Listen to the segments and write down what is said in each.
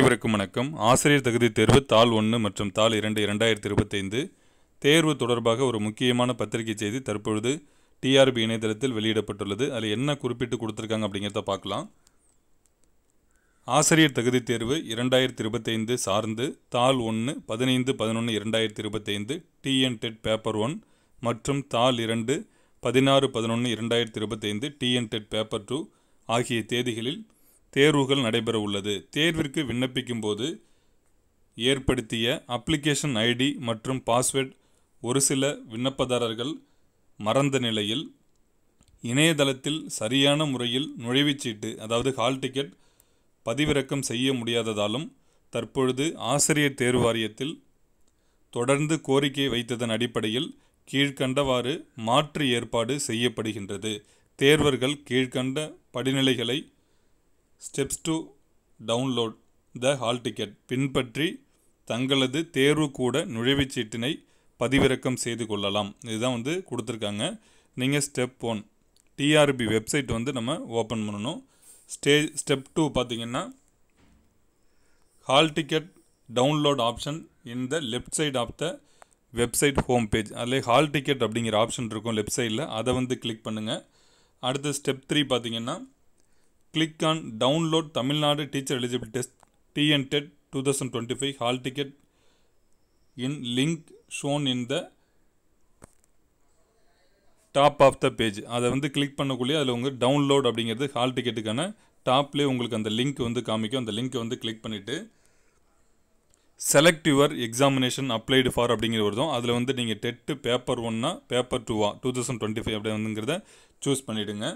அனைவருக்கும் வணக்கம். ஆசிரியர் தகுதி தேர்வு தாள் 1 மற்றும் தாள் 2 2025 தேர்வு தொடர்பாக ஒரு முக்கியமான பத்திரிகை செய்தி தற்பொழுது டிஆர்பி இணையதளத்தில் வெளியிடப்பட்டுள்ளது. அதில் என்ன குறிப்பிட்டு கொடுத்துருக்காங்க அப்படிங்கிறத பார்க்கலாம். ஆசிரியர் தகுதி தேர்வு 2025 சார்ந்து தாள் 1 15/11/2025 TN-TET பேப்பர் 1 மற்றும் தாள் 2 16/11/2025 TN-TET பேப்பர் 2 ஆகிய தேதிகளில் தேர்வுகள் நடைபெற உள்ளது. தேர்விற்கு விண்ணப்பிக்கும் போது ஏற்படுத்திய அப்ளிகேஷன் ஐடி மற்றும் பாஸ்வேர்ட் ஒரு சில விண்ணப்பதாரர்கள் மறந்த நிலையில் இணையதளத்தில் சரியான முறையில் நுழைவுச்சீட்டு அதாவது ஹால் டிக்கெட் பதிவிறக்கம் செய்ய முடியாததாலும் தற்பொழுது ஆசிரியர் தேர்வு வாரியத்தில் தொடர்ந்து கோரிக்கை வைத்ததன் அடிப்படையில் கீழ்கண்டவாறு மாற்று ஏற்பாடு செய்யப்படுகின்றது. தேர்வர்கள் கீழ்கண்ட படிநிலைகளை steps to download the hall ticket பின்பற்றி தங்களது தேர்வு கூட நுழைவுச்சீட்டினை பதிவிறக்கம் செய்து கொள்ளலாம். இதுதான் கொடுத்துருக்காங்க. நீங்கள் ஸ்டெப் 1 டிஆர்பி வெப்சைட் நம்ம ஓப்பன் பண்ணணும். ஸ்டெப் 2 பார்த்தீங்கன்னா hall ticket download option in the left side of the website home page. அதில் ஹால் டிக்கெட் அப்படிங்கிற ஆப்ஷன் இருக்கும் லெஃப்ட் சைடில், அதை கிளிக் பண்ணுங்கள். அடுத்து ஸ்டெப் 3 பார்த்தீங்கன்னா click on download Tamil Nadu teacher eligible test TN-TET 2025 hall ticket in link shown in the top of the page. அதை click பண்ணக்குள்ளே அதில் டவுன்லோட் அப்படிங்கிறது ஹால் டிக்கெட்டுக்கான டாப்லேயே உங்களுக்கு அந்த லிங்க் காமிக்கும். அந்த லிங்க்கை கிளிக் பண்ணிவிட்டு select your examination applied for அப்படிங்கிற வருதும். அதில் நீங்கள் டெட்டு பேப்பர் 1 பேப்பர் 2 2025 அப்படிங்கிறத சூஸ் பண்ணிவிடுங்க.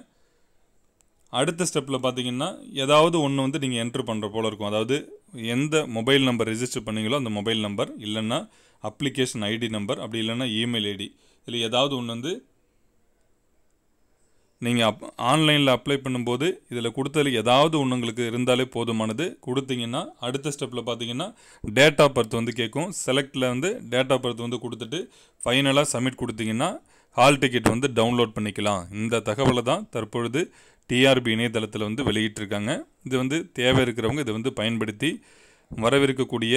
அடுத்த ஸ்டெப்பில் பார்த்தீங்கன்னா ஏதாவது ஒன்று நீங்கள் என்ட்ரு பண்ணுற போல் இருக்கும். அதாவது எந்த மொபைல் நம்பர் ரெஜிஸ்டர் பண்ணீங்களோ அந்த மொபைல் நம்பர், இல்லைன்னா அப்ளிகேஷன் ஐடி நம்பர், அப்படி இல்லைன்னா இமெயில் ஐடி, இல்லை ஏதாவது ஒன்று நீங்கள் ஆன்லைனில் அப்ளை பண்ணும்போது இதில் கொடுத்ததில் ஏதாவது ஒன்று உங்களுக்கு இருந்தாலே போதுமானது. கொடுத்தீங்கன்னா அடுத்த ஸ்டெப்பில் பார்த்தீங்கன்னா டேட் ஆஃப் பர்த் கேட்கும். செலக்டில் டேட் ஆஃப் பர்த் கொடுத்துட்டு ஃபைனலாக சப்மிட் கொடுத்தீங்கன்னா ஹால் டிக்கெட் டவுன்லோட் பண்ணிக்கலாம். இந்த தகவலை தான் தற்பொழுது டிஆர்பி இணையதளத்தில் வெளியிட்டிருக்காங்க. இது தேவை இருக்கிறவங்க இதை பயன்படுத்தி வரவிருக்கக்கூடிய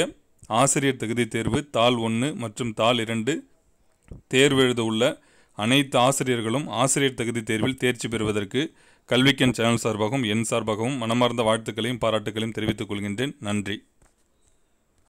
ஆசிரியர் தகுதி தேர்வு தாள் 1 மற்றும் தாள் 2 தேர்வு எழுத உள்ள அனைத்து ஆசிரியர்களும் ஆசிரியர் தகுதி தேர்வில் தேர்ச்சி பெறுவதற்கு கல்விக்கண் சேனல் சார்பாகவும் என் சார்பாகவும் மனமார்ந்த வாழ்த்துக்களையும் பாராட்டுகளையும் தெரிவித்துக் கொள்கின்றேன். நன்றி.